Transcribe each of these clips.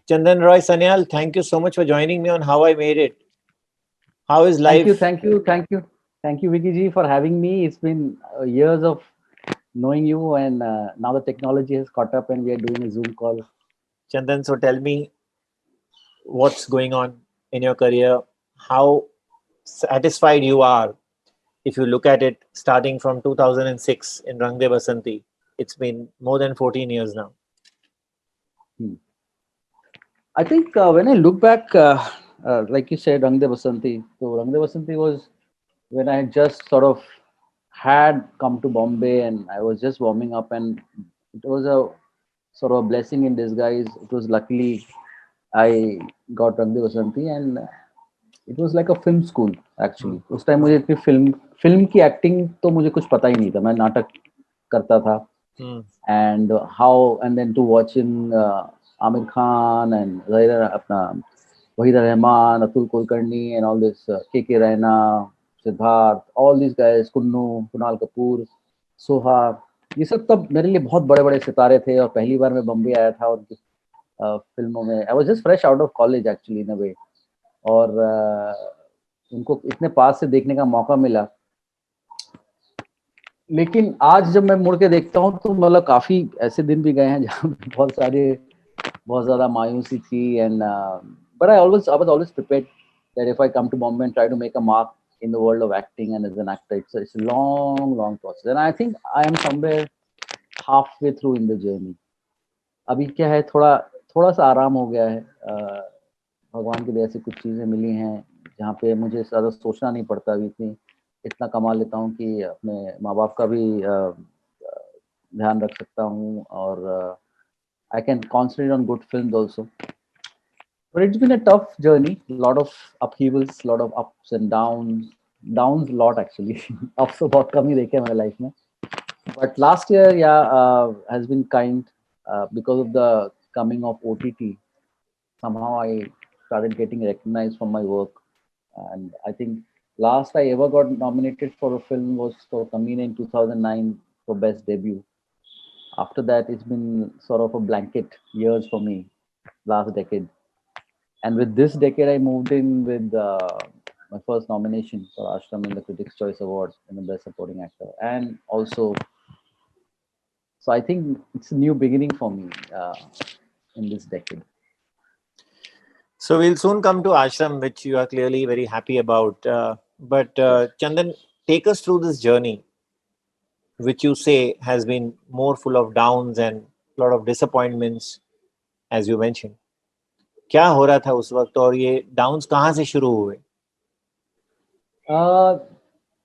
Chandan Roy Sanyal, thank you so much for joining me on How I Made It. How is life? Thank you, Vicky ji, for having me. It's been years of knowing you, and now the technology has caught up, and we are doing a Zoom call. Chandan, so tell me what's going on in your career, how satisfied you are if you look at it starting from 2006 in Rang De Basanti. It's been more than 14 years now. I think when I look back, like you said, Rang De Basanti. So Rang De Basanti was when I just sort of had come to Bombay, and I was just warming up, and it was a sort of a blessing in disguise. It was luckily I got Rang De Basanti, and it was like a film school actually. उस time मुझे इतनी film की acting तो मुझे कुछ पता ही नहीं था. मैं नाटक करता था. And how, and then to watching Amir Khan and अपना Wahid Rahman, Atul Kulkarni, and all this K.K. Raina, Siddharth, all these guys, Kunnu, Kunal Kapoor, Soha, ये सब तब मेरे लिए बहुत बड़े बड़े सितारे थे. और पहली बार मैं बम्बई आया था और फिल्मों में. I was just fresh out of college actually in a way. और उनको इतने पास से देखने का मौका मिला. लेकिन आज जब मैं मुड़ के देखता हूँ तो मतलब काफी ऐसे दिन भी गए हैं जहाँ बहुत ज्यादा मायूसी थी. And but I was always prepared that if I come to Bombay and try to make a mark in the world of acting and as an actor, it's a long process, and I think I am somewhere halfway through in the journey. अभी क्या है, थोड़ा सा आराम हो गया है. भगवान की दया से कुछ चीजें मिली हैं जहाँ पे मुझे ज्यादा सोचना नहीं पड़ता. अभी इतना कमा लेता हूँ कि अपने माँ बाप का भी ध्यान रख सकता हूँ. और I can concentrate on good films also. But it's been a tough journey, lot of upheavals, lot of ups and downs a lot actually. ups तो बहुत कम ही देखे मेरे लाइफ में. But last year, has been kind because of the coming of OTT. Somehow I started getting recognized for my work, and I think last I ever got nominated for a film was for Kamina in 2009 for best debut. After that, it's been sort of a blanket years for me, last decade. And with this decade, I moved in with my first nomination for Ashram in the Critics' Choice Award in the Best Supporting Actor. And also, so I think it's a new beginning for me in this decade. So we'll soon come to Ashram, which you are clearly very happy about. But Chandan, take us through this journey, which you say has been more full of downs and a lot of disappointments, as you mentioned. क्या हो रहा था उस वक्त और ये downs कहाँ से शुरू हुए?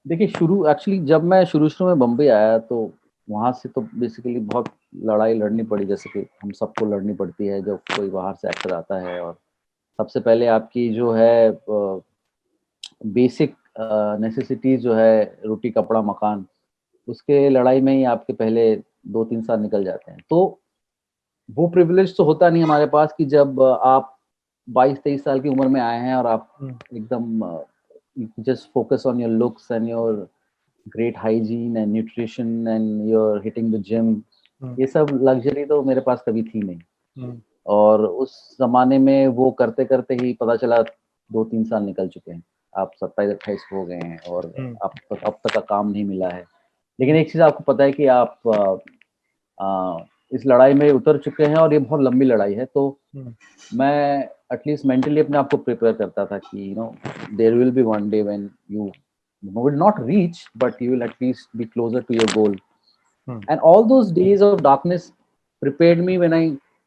देखिए, एक्चुअली जब मैं शुरू में बम्बई आया तो वहाँ से तो बेसिकली बहुत लड़ाई लड़नी पड़ी, जैसे कि हम सबको लड़नी पड़ती है जब कोई बाहर से एक्टर आता है. और सबसे पहले आपकी जो है बेसिक नेसेसिटीज जो है, रोटी कपड़ा मकान, उसके लड़ाई में ही आपके पहले 2-3 साल निकल जाते हैं. तो वो प्रिविलेज तो होता नहीं हमारे पास कि जब आप 22-23 साल की उम्र में आए हैं और आप एकदम just focus on your looks and your great hygiene and nutrition and you're hitting the gym. ये सब लग्जरी तो मेरे पास कभी थी नहीं. और उस जमाने में वो करते करते ही पता चला 2-3 साल निकल चुके हैं, आप 27-28 हो गए हैं और अब तक का काम नहीं मिला है. लेकिन एक चीज आपको पता है कि आप इस लड़ाई में उतर चुके हैं और ये बहुत लंबी लड़ाई है. तो मैं एटलीस्ट मेंटली अपने आप को प्रिपेयर करता था कि there will be one day when you will not reach, but you will at least be closer to your goal. And all those days of darkness prepared me when I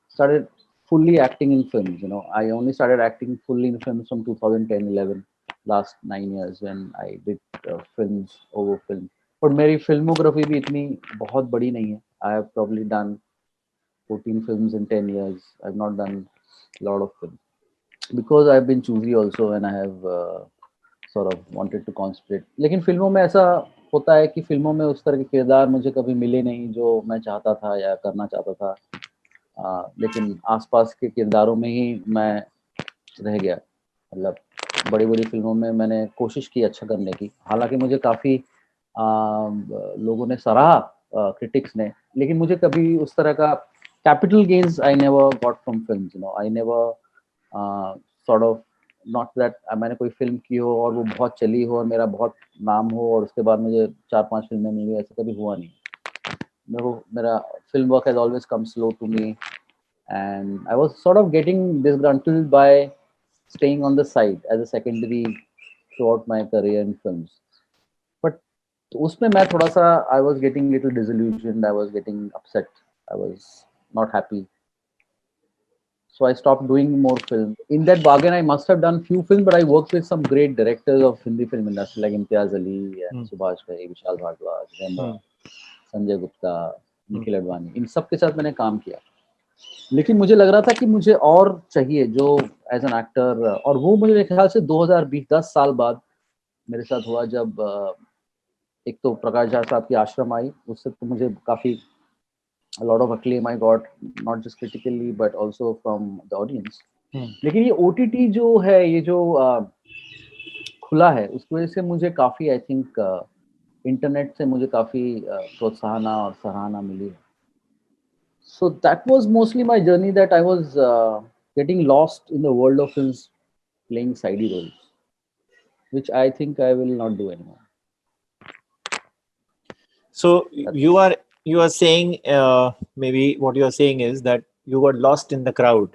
started fully acting in films. I only started acting fully in films from 2010-11, last 9 years when I did films over film. But मेरी filmography भी इतनी बहुत बड़ी नहीं है. I have probably done 14 films in 10 years. I've not done a lot of films because I've been choosy also and I have sort of wanted to concentrate. लेकिन फिल्मों में ऐसा होता है कि फिल्मों में उस तरह के किरदार मुझे कभी मिले नहीं जो मैं चाहता था या करना चाहता था. लेकिन आसपास के किरदारों में ही मैं रह गया. मतलब बड़ी फिल्मों में मैंने कोशिश की अच्छा करने की, हालांकि मुझे काफ़ी लोगों ने सराहा, क्रिटिक्स ने, लेकिन मुझे कभी उस तरह का capital gains I never got from films. I never sort of not that मैंने कोई फिल्म की हो और वो बहुत चली हो और मेरा बहुत नाम हो और उसके बाद मुझे 4-5 फिल्में मिली, ऐसा कभी हुआ नहीं. मेरा film work has always come slow to me, and I was sort of getting disgruntled by staying on the side as a secondary throughout my career in films. But उसमें मैं थोड़ा सा I was getting little disillusioned, I was getting upset, I was not happy. So I stopped doing more films. In that bargain, I must have done few films, but I worked with some great directors of Hindi film industry like Imtiaz Ali and Subhash Ghai, Vishal Bhardwaj, Rema, Sanjay Gupta, Nikhil Advani, इन सब के साथ मैंने काम किया. लेकिन मुझे लग रहा था कि मुझे और चाहिए जो एज एन एक्टर, और वो मुझे मेरे ख्याल से 2020 10 साल बाद मेरे साथ हुआ, जब एक तो प्रकाश झा साहब की आश्रम आई, उससे तो मुझे काफी a lot of acclaim I got, not just critically but also from the audience. लेकिन ये OTT जो है, ये जो खुला है, उसकी वजह से मुझे काफी आई थिंक इंटरनेट से मुझे काफी प्रोत्साहन और सराहना मिली. So that was mostly my journey, that I was getting lost in the world of films, playing sidey roles, which I think I will not do anymore. So you are saying maybe what you are saying is that you got lost in the crowd.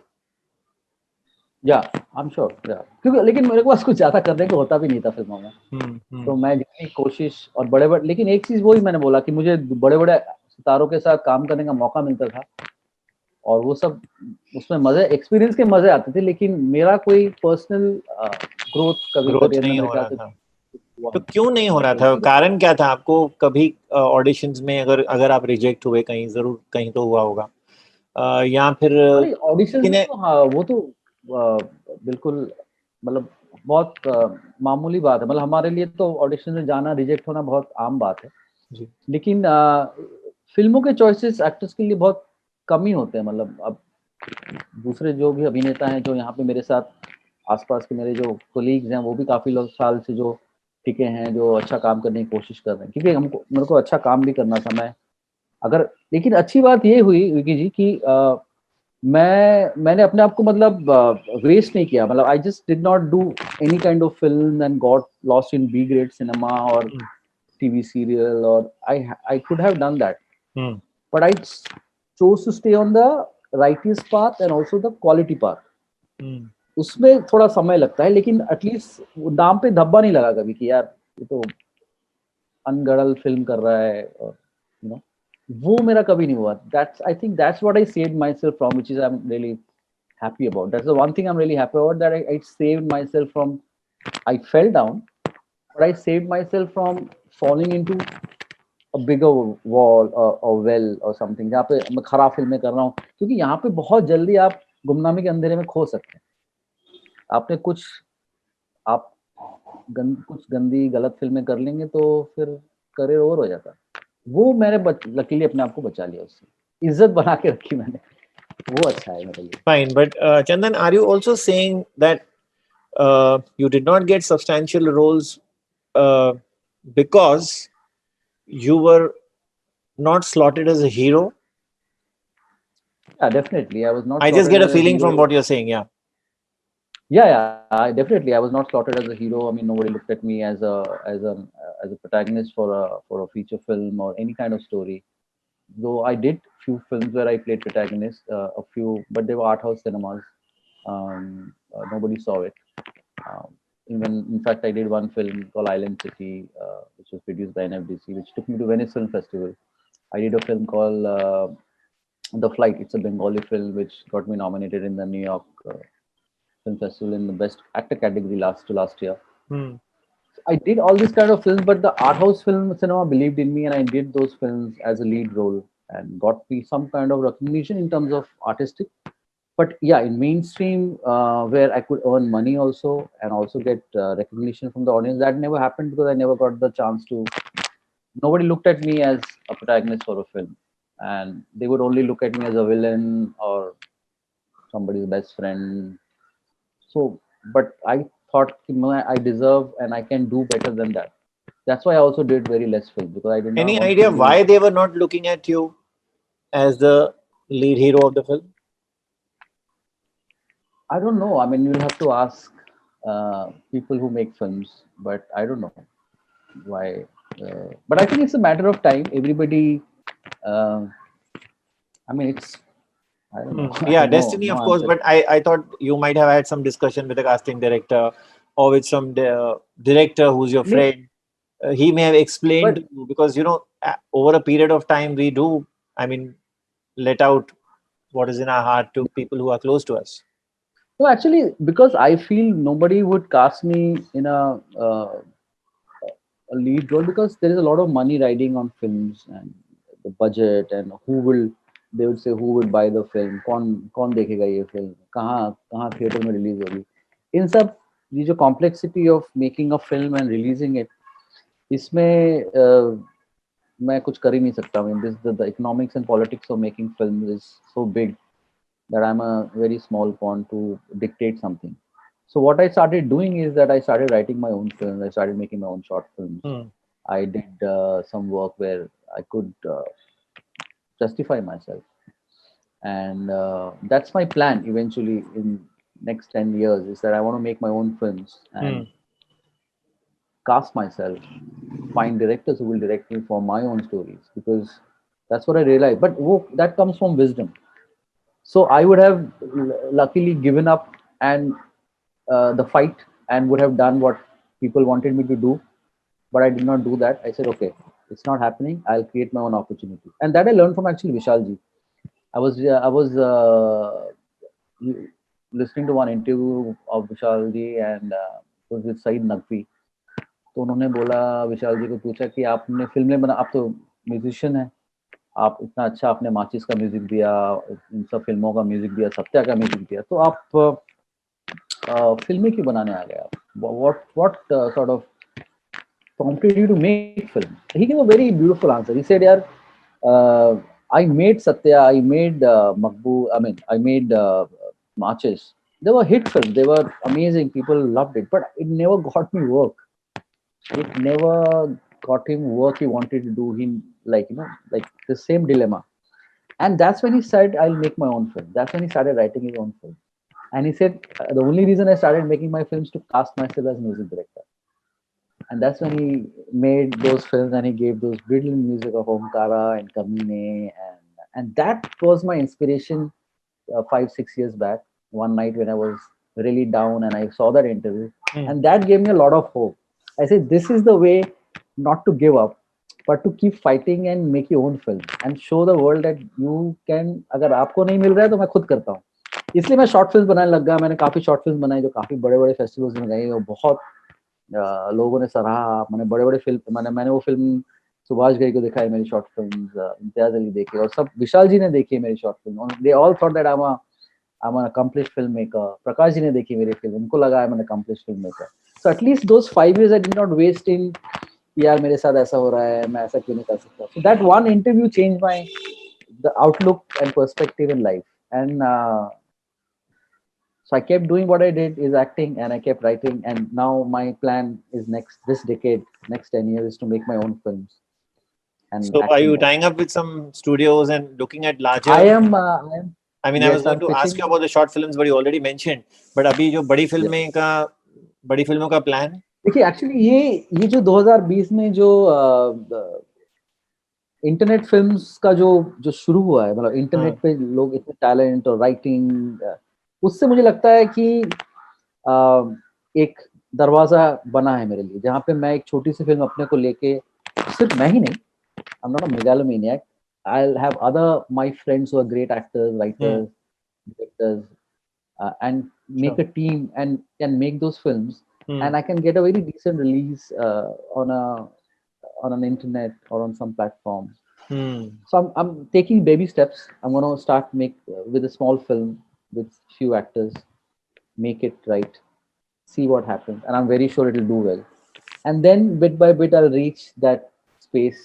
Yeah, I'm sure. Yeah. क्योंकि लेकिन मेरे पास कुछ ज्यादा करने को होता भी नहीं था फिल्मों में. तो मैं जितनी कोशिश और बड़े लेकिन एक चीज वही मैंने बोला कि मुझे बड़े सितारों के साथ काम करने का मौका मिलता था और वो सब उसमें मजे, एक्सपीरियंस के मजे आते थे, लेकिन मेरा कोई पर्सनल ग्रोथ नहीं हो रहा था. तो क्यों नहीं हो रहा था? कारण क्या था? आपको कभी ऑडिशंस में अगर आप रिजेक्ट हुए कहीं, जरूर कहीं तो हुआ होगा, या फिर ऑडिशन में तो हाँ, वो तो बिल्कुल मतलब बहुत मामूली बात है. मतलब हमारे लिए तो ऑडिशन में जाना, रिजेक्ट होना बहुत आम बात है. लेकिन फिल्मों के चॉइसेस एक्टर्स के लिए बहुत कम ही होते हैं. मतलब अब दूसरे जो भी अभिनेता हैं जो यहाँ पे मेरे साथ आसपास के मेरे जो कोलीग्स हैं, वो भी काफी साल से जो टिके हैं, जो अच्छा काम करने की कोशिश कर रहे हैं, क्योंकि मेरे को अच्छा काम भी करना था. मैं अगर लेकिन अच्छी बात ये हुई विकी जी कि मैंने अपने आप को मतलब वेस्ट नहीं किया. मतलब I just did not do any kind of film and got lost in B grade cinema और टीवी सीरियल, और I could have done that, but I chose to stay on the righteous path and also the quality path. उसमें थोड़ा समय लगता है, लेकिन at least दाम पे धब्बा नहीं लगा कभी कि यार ये तो अनगढ़ल फिल्म कर रहा है, और यू नो वो मेरा कभी नहीं हुआ. That's I think that's what I saved myself from, which is I'm really happy about. That's the one thing I'm really happy about, that I saved myself from. I fell down, but I saved myself from falling into a bigger wall or well or something, जहाँ पे मैं खराब फिल्में कर रहा हूँ, क्योंकि यहाँ पे बहुत जल्दी आप गुमनामी के अंधेरे में खो सकते हैं. आपने कुछ गंदी गलत फिल्में कर लेंगे तो फिर करियर ओवर हो जाता. वो मैंने लकीली अपने आप को बचा लिया, उससे इज्जत बना के रखी मैंने. वो अच्छा है मेरे लिए. Fine, but Chandan, are you also saying that you did not get substantial roles because you were not slotted as a hero? Yeah, definitely. I was not. I just get a feeling from what you're saying. Yeah. Yeah, definitely. I was not slotted as a hero. I mean, nobody looked at me as a protagonist for a feature film or any kind of story. Though I did few films where I played protagonist, a few, but they were art house cinemas. Nobody saw it. Even in fact, I did one film called Island City, which was produced by NFDC, which took me to Venice Film Festival. I did a film called The Flight. It's a Bengali film which got me nominated in the New York Film Festival in the Best Actor category last year. I did all these kind of films, but the art house film cinema believed in me, and I did those films as a lead role and got me some kind of recognition in terms of artistic. But yeah, in mainstream, where I could earn money also and also get recognition from the audience, that never happened because I never got the chance to. Nobody looked at me as a protagonist for a film, and they would only look at me as a villain or somebody's best friend. So, but I thought I deserve and I can do better than that. That's why I also did very less films, because I didn't. Any idea why they were not looking at you as the lead hero of the film? I don't know. I mean, you'll have to ask people who make films, but I don't know why. But I think it's a matter of time. Everybody. Uh, I mean, it's. I don't know. I Yeah, have no Destiny, no of course. answer. But I thought you might have had some discussion with the casting director or with some director who's your May- friend. He may have explained to But you because over a period of time we do. I mean, let out what is in our heart to people who are close to us. no, actually, because I feel nobody would cast me in a lead role because there is a lot of money riding on films and the budget and who will they would say who would buy the film कौन देखेगा ये film कहाँ कहाँ theatre में release होगी इन सब ये जो complexity of making a film and releasing it इसमें मैं कुछ कर ही नहीं सकता I mean this the economics and politics of making films is so big that I'm a very small pawn to dictate something. So what I started doing is that I started writing my own films. I started making my own short films. Hmm. I did some work where I could justify myself, and that's my plan. Eventually, in next 10 years, is that I want to make my own films Hmm. and cast myself, find directors who will direct me for my own stories because that's what I realized. But that comes from wisdom. So I would have luckily given up and the fight and would have done what people wanted me to do, but I did not do that. I said, okay, it's not happening. I'll create my own opportunity, and that I learned from actually Vishalji. I was listening to one interview of Vishalji and it was with Saeed Naqvi. तो उन्होंने बोला विशाल जी को पूछा कि आपने फिल्में बना आप तो म्यूजिशियन हैं आप इतना अच्छा आपने माचिस का म्यूजिक दिया इन सब फिल्मों का म्यूजिक दिया सत्या का म्यूजिक दिया तो आप फिल्में क्यों बनाने आ गए आप what sort of prompted you to make film he gave a very beautiful answer he said yaar I made Satya I made Makbul I mean I made Matches they were hit films they were amazing people loved it but it never got me work it never got him work he wanted to do him like like the same dilemma and that's when he said I'll make my own film that's when he started writing his own film and he said the only reason I started making my films to cast myself as music director and that's when he made those films and he gave those brilliant music of Omkara and Kamine and that was my inspiration 5 6 years back one night when I was really down and I saw that interview Hmm. and that gave me a lot of hope I said this is the way not to give up but to keep fighting and make your own film and show the world that you can अगर आपको नहीं मिल रहा है तो मैं खुद करता हूँ इसलिए मैं शॉर्ट फिल्म बनाने लग गया मैंने काफी शॉर्ट फिल्म बनाई जो काफी बड़े बड़े फेस्टिवल्स में गई और बहुत लोगों ने सराहा मैंने बड़े बड़े फिल्म मैंने वो फिल्म सुभाष घई को दिखाई मेरी शॉर्ट फिल्म इम्तियाज अली देखे और सब विशाल जी ने देखी मेरी short film they all thought that I'm an accomplished filmmaker. Prakash ji ने देखी मेरी फिल्म उनको लगा I'm an accomplished filmmaker. So at least those 5 years I did not waste in यार मेरे साथ ऐसा हो रहा है मैं ऐसा क्यों नहीं कर सकता. So that one interview changed my the outlook and perspective in life and so I kept doing what I did is acting and I kept writing and now my plan is this decade next 10 years is to make my own films and So, are acting you also. tying up with some studios and looking at larger? I am I mean, I was yes going I'm to ask pitching you about the short films, but you already mentioned. But अभी जो बड़ी फिल्मों का plan है? देखिए actually ये जो 2020 में जो इंटरनेट फिल्म्स का जो शुरू हुआ है मतलब इंटरनेट पे लोग इतने टैलेंट और राइटिंग उससे मुझे लगता है कि एक दरवाजा बना है मेरे लिए जहाँ पे मैं एक छोटी सी फिल्म अपने को लेके सिर्फ मैं ही नहीं I'm not a megalomaniac I'll have other my friends who are great actors writers directors and make Sure. a team and can make those films Hmm. and I can get a very decent release on an internet or on some platform. Hmm. So I'm taking baby steps. I'm going to start with a small film with few actors, make it right, see what happens, and I'm very sure it'll do well. And then bit by bit, I'll reach that space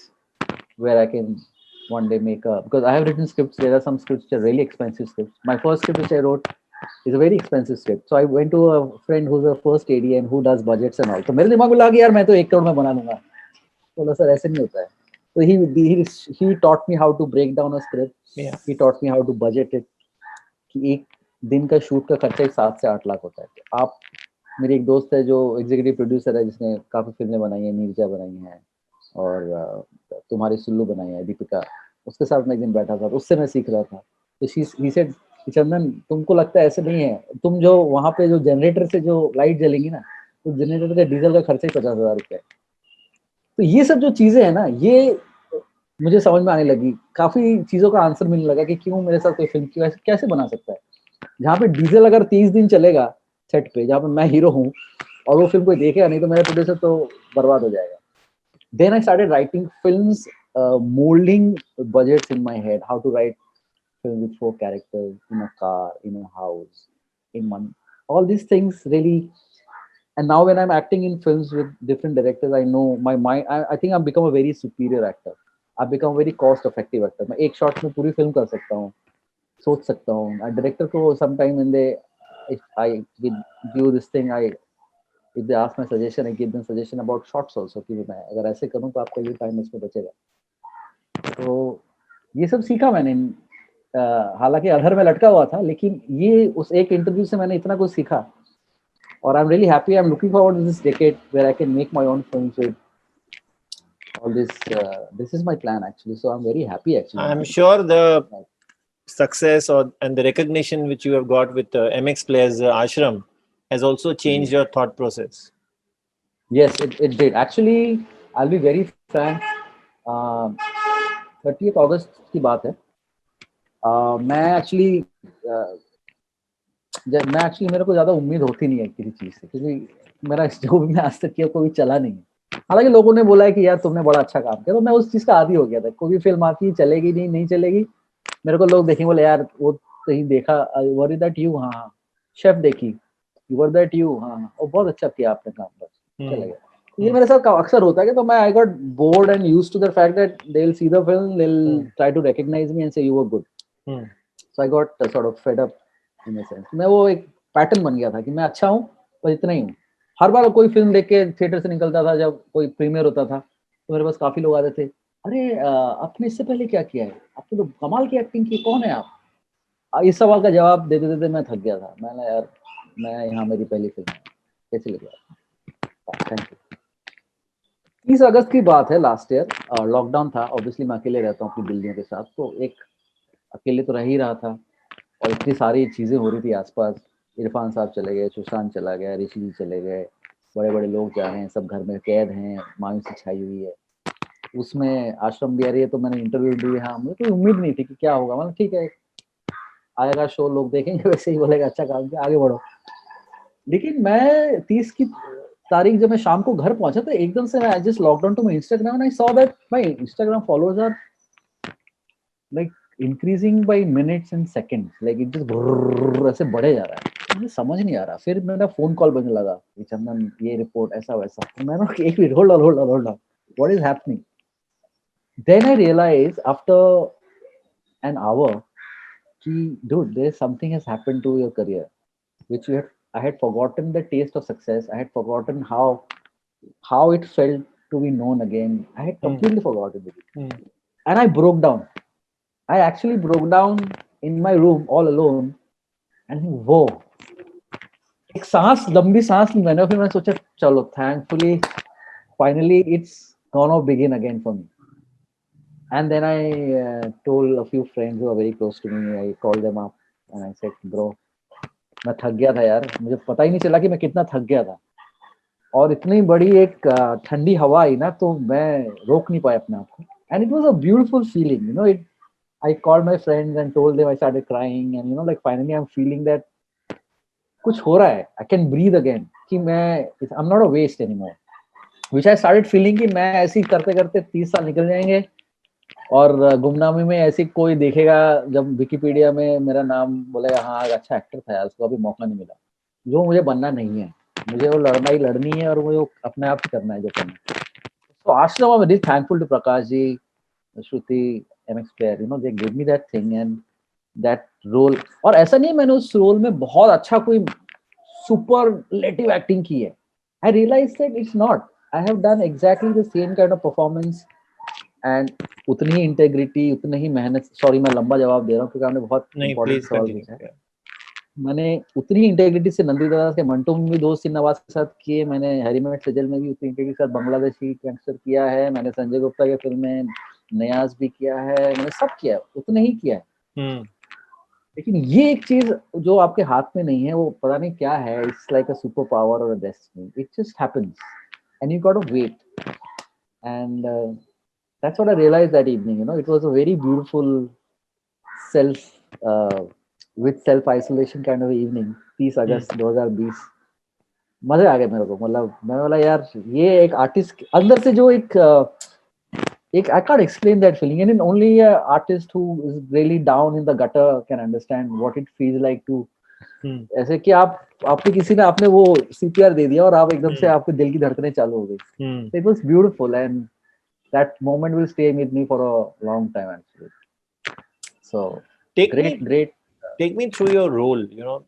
where I can one day make because I have written scripts. There are some scripts which are really expensive scripts. My first script which I wrote is a very expensive script. So I went to a friend who's a first AD and who does budgets and all. तो मेरे दिमाग में लगा कि यार मैं तो 1 करोड़ में बना लूंगा. बोला सर ऐसे नहीं होता है So he taught me how to break down a script. Yeah. He taught me how to budget it. कि एक दिन का शूट का खर्चा 7 से 8 लाख होता है. तो आप, मेरे एक दोस्त है जो एग्जीक्यूटिव प्रोड्यूसर है, जिसने काफी फिल्में बनाई हैं, नीरजा बनाई हैं और तुम्हारी सुल्लू बनाई है, दीपिका, उसके साथ मैं एक दिन बैठा था, तो उससे मैं सीख रहा था. तो ही सेड, चंदन तुमको लगता है ऐसे नहीं है, तुम जो वहाँ पे जो जनरेटर से जो लाइट जलेंगी ना, तो जनरेटर का डीजल का खर्चा ही 50,000 रुपये. तो ये सब जो चीजें हैं ना, ये मुझे समझ में आने लगी. काफी चीजों का आंसर मिलने लगा कि क्यों मेरे साथ कोई फिल्म क्यों कैसे बना सकता है, जहाँ पे डीजल अगर 30 दिन चलेगा सेट पे, जहाँ पे मैं हीरो हूँ और वो फिल्म कोई देखेगा नहीं, तो मेरा प्रोड्यूसर तो बर्बाद हो जाएगा. Then I started writing films, molding budgets in my head, how to write film with 4 characters in a car, in a house, in one, all these things really. And now when I'm acting in films with different directors, I know my mind, I think I've become a very superior actor. I've become a very cost effective actor. मैं एक shot में पूरी film कर सकता हूँ, सोच सकता हूँ. डायरेक्टर को sometime when they, if I give this thing, if they ask my suggestion, I give them suggestion about shots also, कि मैं अगर ऐसे करूँ तो आपका ये टाइम इसमें बचेगा. तो ये सब सीखा मैंने. हालांकि अधर में लटका हुआ था, लेकिन ये उस एक इंटरव्यू से मैंने इतना कुछ सीखा. और I'm really happy. I'm looking forward to this decade where I can make my own films with all this. This is my plan actually. So I'm very happy actually. I'm sure the success and the recognition which you have got with MX Players Ashram has also changed your thought process. Yes, it did. Actually, I'll be very frank. 30th August की बात है. मैं actually मेरे को ज़्यादा उम्मीद होती नहीं है किसी चीज़ से, क्योंकि मेरा जो भी मैं आज तक किया कोई चला नहीं. हालांकि लोगों ने बोला है कि यार तुमने बड़ा अच्छा काम किया, तो मैं उस चीज़ का आदी हो गया था. कोई भी फिल्म आती चलेगी नहीं चलेगी, मेरे को लोग देखेंगे, बोले यार वो कहीं देखा, वर दैट यू, हाँ शेफ देखी, वर दैट यू, हाँ वो बहुत अच्छा किया आपने काम, बस चला गया. ये मेरे साथ अक्सर होता है कि तो मैं I got bored and used to the fact that they will see the film, they will try to recognise me and say you were good. So I got sort of fed up in a sense. मैं वो एक pattern बन गया था कि मैं अच्छा हूँ पर इतना ही हूँ. हर बार कोई फिल्म देख के थिएटर से निकलता था, जब कोई प्रीमियर होता था, तो मेरे पास काफी लोग आते थे, अरे आपने इससे पहले क्या किया है, आपने तो कमाल की एक्टिंग की, कौन है आप. इस सवाल का जवाब देते देते मैं थक गया था. मैंने यार मैं यहाँ मेरी पहली फिल्म है, कैसी लग रहा है. Thank you. 30 अगस्त की बात है, लास्ट ईयर लॉकडाउन था. ऑब्वियसली मैं अकेले रहता हूँ अपनी बिल्डिंग के साथ, तो एक अकेले तो रह ही रहा था और इतनी सारी चीज़ें हो रही थी आसपास. इरफान साहब चले गए, सुशांत चला गया, ऋषि जी चले गए, बड़े बड़े लोग जा रहे हैं, सब घर में कैद हैं, मायूसी छाई हुई है. उसमें आश्रम भी आ रही है, तो मैंने इंटरव्यू दी. हाँ, मुझे कोई उम्मीद नहीं थी कि क्या होगा, मतलब ठीक है आएगा शो, लोग देखेंगे, वैसे ही बोलेगा अच्छा काम किया, आगे बढ़ो. लेकिन मैं 30 की तारीख जब मैं शाम को घर पहुंचा, तो एकदम से मैं just lockdown to my Instagram and I saw that my Instagram followers are like increasing by minutes and seconds, like it just ऐसे बढ़े जा रहा है. मुझे समझ नहीं आ रहा. फिर मेरा फोन कॉल बजने लगा कि चंदन ये रिपोर्ट ऐसा वैसा. मैंने एक minute hold on what is happening. Then I realise after an hour कि dude, there is something has happened to your career which I had forgotten the taste of success. I had forgotten how it felt to be known again. I had completely forgotten it. And I broke down. I actually broke down in my room all alone and वो एक सांस, लंबी सांस ली मैंने. फिर मैंने सोचा चलो thankfully finally it's gonna begin again for me. And then I told a few friends who are very close to me, I called them up and I said, bro, मैं थक गया था यार, मुझे पता ही नहीं चला कि मैं कितना थक गया था. और इतनी बड़ी एक ठंडी हवा आई ना, तो मैं रोक नहीं पाया अपने आप को. And it was a beautiful feeling, you know. I called my friends and told them, I started crying and you know, like finally I'm feeling that कुछ हो रहा है, I can breathe again, कि मैं I'm not a waste anymore. Which I started feeling कि मैं ऐसे ही करते करते 30 साल निकल जाएंगे और गुमनामी में ऐसे कोई देखेगा जब विकिपीडिया में मेरा नाम बोलेगा, हाँ अच्छा एक्टर था यार, उसको अभी मौका नहीं मिला. जो मुझे बनना नहीं है, मुझे वो लड़नी है और मुझे अपने आप ही करना है जो करना है. So Ashram, I'm very thankful to Prakash ji, Shruti, MX Player, you know, they gave me that thing and that role. और ऐसा नहीं मैंने उस रोल में बहुत अच्छा कोई सुपरलेटिव एक्टिंग की है. I realized that it's not. I have done exactly the same kind of performance and उतनी ही इंटेग्रिटी, उतनी ही मेहनत, सॉरी मैं लंबा जवाब दे रहा हूँ क्योंकि आपने बहुत नहीं, इंपॉर्टेंट प्लीज सवाल कंटिन्यू। पूछा है। मैंने उतनी ही इंटेग्रिटी से नंदी दादा के मंटो में भी 2 सीन नवाज के साथ किए, मैंने हैरी मेट सेजल में भी उतनी इंटेग्रिटी के साथ बांग्लादेशी गैंगस्टर किया है, मैंने संजय गुप्ता के फिल्म में नयाज भी किया है, मैंने सब किया है, उतना ही किया है। लेकिन ये एक चीज जो आपके हाथ में नहीं है, वो पता नहीं क्या है, it's like a super power और a destiny, it just happens and you got to wait and that's what I realized that evening. You know, it was a very beautiful self with self isolation kind of evening. 30 अगस्त 2020 मजे आ गए मेरे को, मतलब मैं बोला यार ये एक आर्टिस्ट अंदर से जो एक I can't explain that feeling, and only a artist who is really down in the gutter can understand what it feels like to ऐसे कि आपके किसी ने आपने वो CPR दे दिया और आप एकदम से आपके दिल की धड़कनें चालू हो गई. It was beautiful and that moment will stay with me for a long time actually. So take me through your role, you know,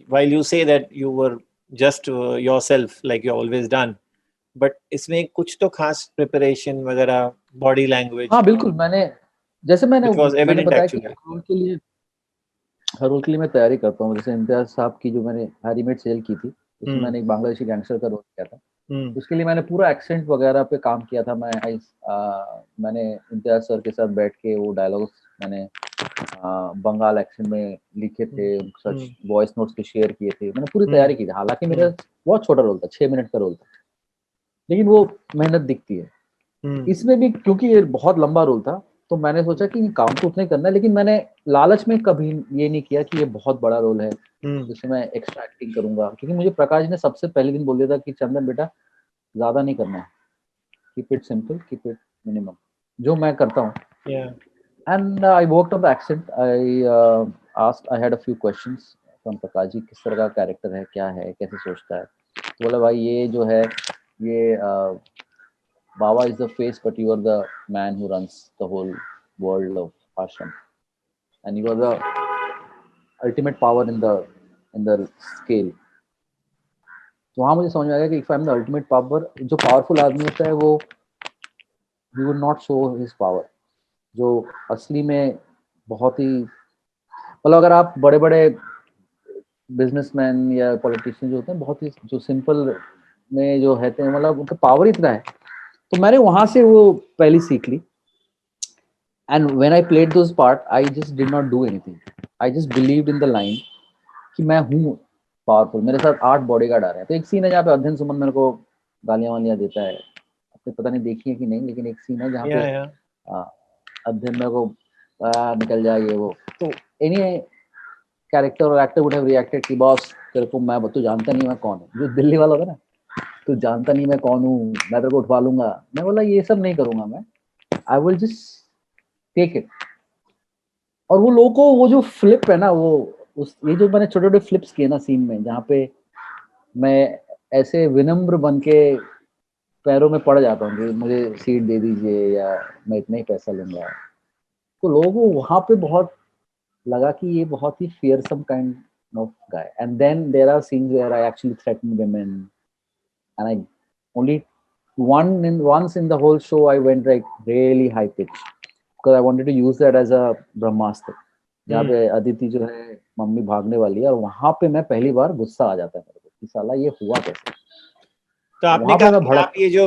while you say that you were just yourself like you always done, but इसमें कुछ तो खास preparation वगैरह, body language, हाँ बिल्कुल, मैंने which was evident बताया कि actually. हर रोल के लिए मैं तैयारी करता हूँ। जैसे इम्तियाज साहब की जो मैंने हैरी मेट सेल की थी, उसमें मैंने एक बांग्लादेशी गैंगस्टर का रोल किया था। उसके लिए मैंने पूरा एक्सेंट वगैरह पे काम किया था। मैंने इम्तियाज सर के साथ बैठ के वो डायलॉग्स मैंने बंगाल एक्सेंट में लिखे थे, सच वॉइस नोट्स के शेयर किए थे, मैंने पूरी तैयारी की थी। हालांकि मेरा बहुत छोटा रोल था, 6 मिनट का रोल था, लेकिन वो मेहनत दिखती है। इसमें भी क्योंकि ये बहुत लंबा रोल था, तो मैंने सोचा कि काम तो उतना ही करना है, लेकिन मैंने लालच में कभी ये नहीं किया कि ये बहुत बड़ा रोल है जिसमें मैं एक्स्ट्रा एक्टिंग करूंगा, क्योंकि मुझे प्रकाश ने सबसे पहले दिन बोल दिया था कि चंदन बेटा ज्यादा नहीं करना है, keep it simple, keep it minimum, जो मैं करता हूँ। And I worked on the accent. I had a few questions from Prakash ji, किस तरह का कैरेक्टर है, क्या है, कैसे सोचता है। तो बोला भाई ये जो है ये Baba is the face, but you are the man who runs the whole world of ashram, and you are the ultimate power in the scale. तो वहाँ मुझे समझ में आ गया कि if I am the ultimate power, जो powerful आदमी होता है वो he would not show his power. जो असली में बहुत ही, मतलब अगर आप बड़े-बड़े बिजनेसमैन या पॉलिटिशियन जो होते हैं, बहुत ही जो सिंपल में जो रहते हैं, मतलब उनका पावर इतना है। तो मैंने वहां से वो पहली सीख ली। And when I played those part, I just did not do anything. I just believed in the line कि मैं हूँ पावरफुल, मेरे साथ 8 बॉडीगार्ड आ रहे हैं। तो एक सीन है जहाँ पे अध्ययन सुमन मेरे को गालियां वालियां देता है, आपने पता नहीं देखी है कि नहीं, लेकिन एक सीन है जहाँ पे अध्ययन मेरे को निकल जाए वो। तो एनी कैरेक्टर और एक्टर वुड हैव रिएक्टेड कि बॉस तेरे को मैं, तू जानता नहीं मैं कौन हूँ, जो दिल्ली वाला होता है ना, तू जानता नहीं मैं कौन हूँ, मैं तेरे को उठवा लूंगा। मैं बोला ये सब नहीं करूंगा मैं, I will just take it. और वो लोगों को वो जो फ्लिप है ना, वो ये जो मैंने छोटे छोटे फ्लिप्स किए ना सीन में, जहाँ पे मैं ऐसे विनम्र बन के पैरों में पड़ जाता हूँ कि मुझे सीट दे दीजिए या मैं इतना ही पैसा लूंगा, तो लोगों को वहां पे बहुत लगा कि ये बहुत ही fearsome kind of guy. And then there are scenes where I actually threaten women and I only once in the whole show I went like really high pitch because I wanted to use that as a ब्रह्मास्त्र, जहाँ पे अदिति जो है mummy भागने वाली है और वहां पे मैं पहली बार गुस्सा आ जाता है मेरे को कि साला ये हुआ कैसे। तो आपने कहा कि आप ये जो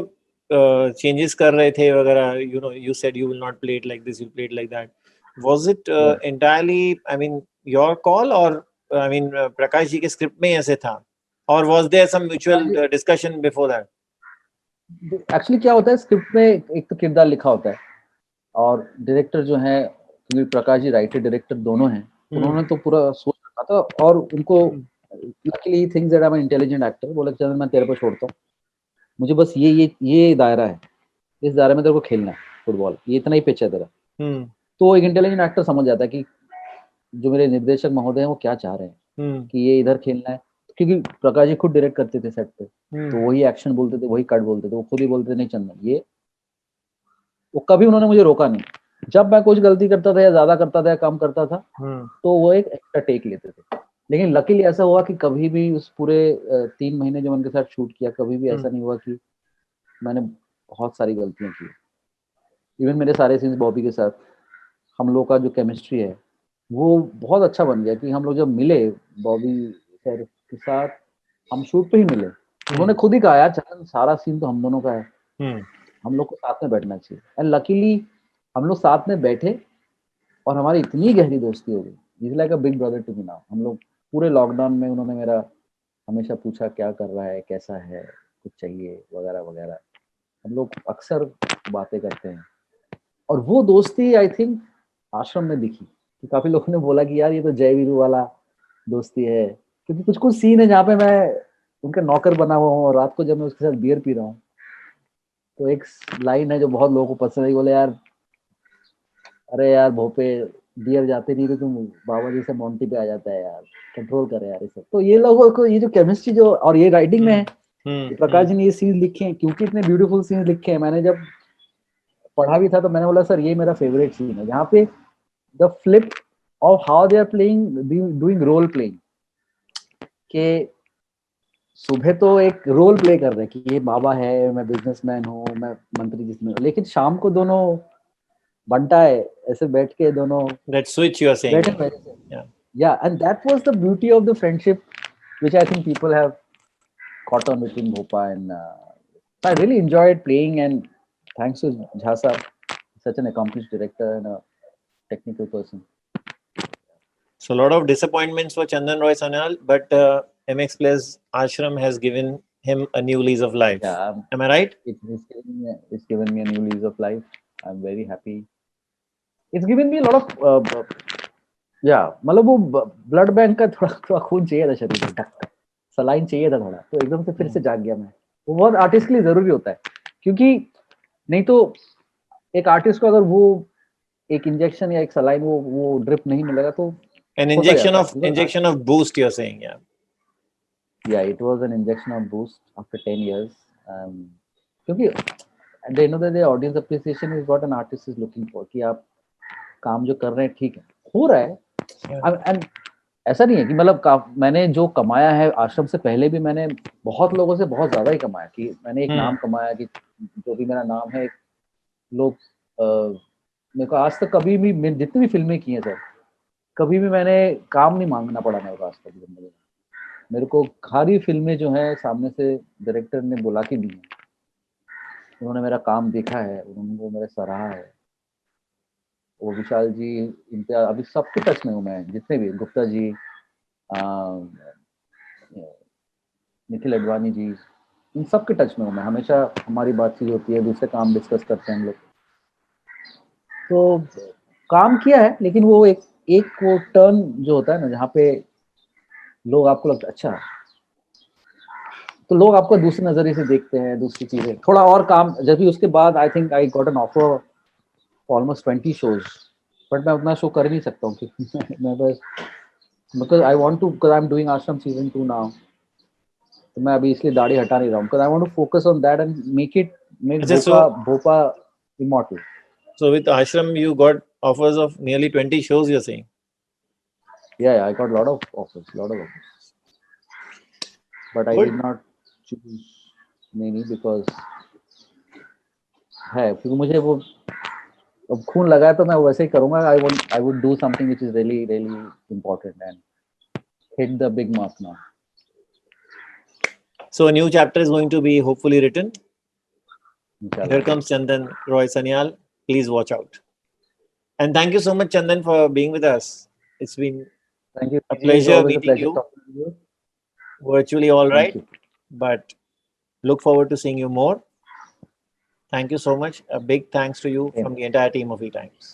चेंजेस कर रहे थे वगैरह, you know, you said you will not play it like this, you play it like that. Was it entirely, I mean, your call, or I mean, Prakash ji के स्क्रिप्ट में ऐसे था, or was there some mutual discussion before that? Actually क्या होता है, script में एक तो किरदार लिखा होता है और डायरेक्टर जो है, क्योंकि प्रकाश जी राइटर डायरेक्टर दोनों हैं, उन्होंने तो पूरा सोच रखा था। और उनको luckily things that I am an intelligent actor, बोले चल मैं तेरे पे छोड़ता हूँ, मुझे बस ये दायरा है, इस दायरे में तेरे को खेलना है फुटबॉल, ये इतना ही पिच है तेरा। तो एक इंटेलिजेंट एक्टर समझ जाता है कि जो मेरे निर्देशक महोदय हैं वो क्या चाह रहे हैं, कि ये इधर खेलना है, क्योंकि प्रकाश जी खुद डायरेक्ट करते थे सेट पे, तो वही एक्शन बोलते थे, वही कट बोलते थे, वो खुद ही बोलते थे नहीं चंदन ये, वो कभी उन्होंने मुझे रोका नहीं। जब मैं कुछ गलती करता था या ज्यादा करता था या कम करता था, तो वो एक एक्स्ट्रा टेक लेते थे। लेकिन लकीली ऐसा हुआ कि कभी भी उस पूरे 3 महीने जो उनके साथ शूट किया, कभी भी ऐसा नहीं हुआ कि मैंने बहुत सारी गलतियां की। इवन मेरे सारे सीन्स बॉबी के साथ, हम लोग का जो केमिस्ट्री है वो बहुत अच्छा बन गया कि हम लोग जब मिले बॉबी सर के साथ, हम शूट पे ही मिले, उन्होंने खुद ही कहा यार चंदन सारा सीन तो हम दोनों का है, Hmm. हम लोग को साथ में बैठना चाहिए। एंड लकीली हम लोग साथ में बैठे और हमारी इतनी गहरी दोस्ती हो गई, is like a big brother to me now. हम लोग पूरे लॉकडाउन में उन्होंने मेरा हमेशा पूछा क्या कर रहा है, कैसा है, कुछ चाहिए वगैरह वगैरह, हम लोग अक्सर बातें करते हैं। और वो दोस्ती आई थिंक आश्रम में दिखी कि काफी लोगों ने बोला कि यार ये तो जय वीरू वाला दोस्ती है, क्योंकि कुछ कुछ सीन है जहाँ पे मैं उनका नौकर बना हुआ हूँ और रात को जब मैं उसके साथ बियर पी रहा हूँ तो एक लाइन है जो बहुत लोगों को पसंद है, बोले यार अरे यार भोपे बियर जाते नहीं तो तुम बाबा जी से मोंटी पे आ जाता है यार, कंट्रोल करे यार ये सब। तो ये लोगों को ये जो केमिस्ट्री जो और ये राइटिंग में है, ये प्रकाश जी ने ये सीन लिखे हैं क्योंकि इतने ब्यूटीफुल सीन लिखे हैं। मैंने जब पढ़ा भी था तो मैंने बोला सर ये मेरा फेवरेट सीन है, जहाँ पे the flip of how they are playing doing role playing, के सुबह तो एक रोल प्ले कर रहे हैं कि ये बाबा है, मैं बिजनेसमैन हूँ, मैं मंत्री जिसमें, लेकिन शाम को दोनों बंटा है ऐसे बैठ के दोनों That switch you are saying. बैठे बैठे Yeah. yeah, and that was the beauty of the friendship which I think people have caught on between Bhopa and I really enjoyed playing, and thanks to Jha sir, such an accomplished director and a technical person. So a lot of disappointments for Chandan Roy Sanyal, but MX Plus Ashram has given him a new lease of life. Yeah, Am I right? it's given me a new lease of life. I'm very happy. It's given me a lot of मतलब वो blood bank का थोड़ा थोड़ा खून चाहिए था शरीर में, सलाइन चाहिए था थोड़ा, तो एकदम से फिर से जाग गया मैं। वो बहुत आर्टिस्ट के लिए जरूरी होता है, क्योंकि नहीं तो एक आर्टिस्ट को अगर वो एक इंजेक्शन या एक सलाइन वो ड्रिप नहीं मिलेगा तो An injection of boost, you're saying, yeah. Yeah, it was an injection of boost after 10 years. क्योंकि at the end of the day, audience appreciation is what an artist is looking for, कि आप काम जो कर रहे हैं ठीक है, हो रहा है। एंड ऐसा नहीं है कि मतलब मैंने जो कमाया है आश्रम से पहले भी मैंने बहुत लोगों से बहुत ज्यादा ही कमाया, कि मैंने एक नाम कमाया कि जो भी मेरा नाम है लोग मेरे को आज तक कभी भी जितनी भी फिल्में की हैं सर, कभी भी मैंने काम नहीं मांगना पड़ा मेरे को आज तक जिंदगी में। मेरे को सारी फिल्में जो है सामने से डायरेक्टर ने बुला के दी है, उन्होंने मेरा काम देखा है, उन्होंने वो मेरा सराहा है। वो विशाल जी, इम्तियाज, अभी सबके टच में हूँ मैं, जितने भी गुप्ता जी, निखिल अडवाणी जी, इन सब के टच में हूँ मैं। हमेशा हमारी बातचीत होती है, दूसरे काम डिस्कस करते हैं हम लोग। तो काम किया है, लेकिन वो एक वो टर्न जो होता है ना, जहाँ पे लोग आपको लगता है अच्छा, तो लोग आपको दूसरे नजरिए से देखते हैं, दूसरी चीजें थोड़ा और काम। जब भी उसके बाद I think I got an offer almost 20 shows, but मैं उतना शो कर नहीं सकता हूँ क्योंकि मैं बस because I want to, because I am doing Aashram season 2 now, तो मैं अभी इसलिए दाढ़ी हटा नहीं रहा हूँ, because I want to focus on that and make Bhopa immortal. So with Ashram you got offers of nearly 20 shows, you're saying? Yeah, I got a lot of offers, but I did not choose many because है, क्योंकि मुझे वो अब खून लगा है तो मैं वैसे ही करूंगा। I would do something which is really important and hit the big mark now. So a new chapter is going to be hopefully written. Inshallah. Here comes Chandan Roy Sanyal. Please watch out. And thank you so much, Chandan, for being with us. It's been Thank you. a pleasure meeting you. Talking to you. Virtually, all right. Thank you. But look forward to seeing you more. Thank you so much. A big thanks to you from the entire team of eTimes.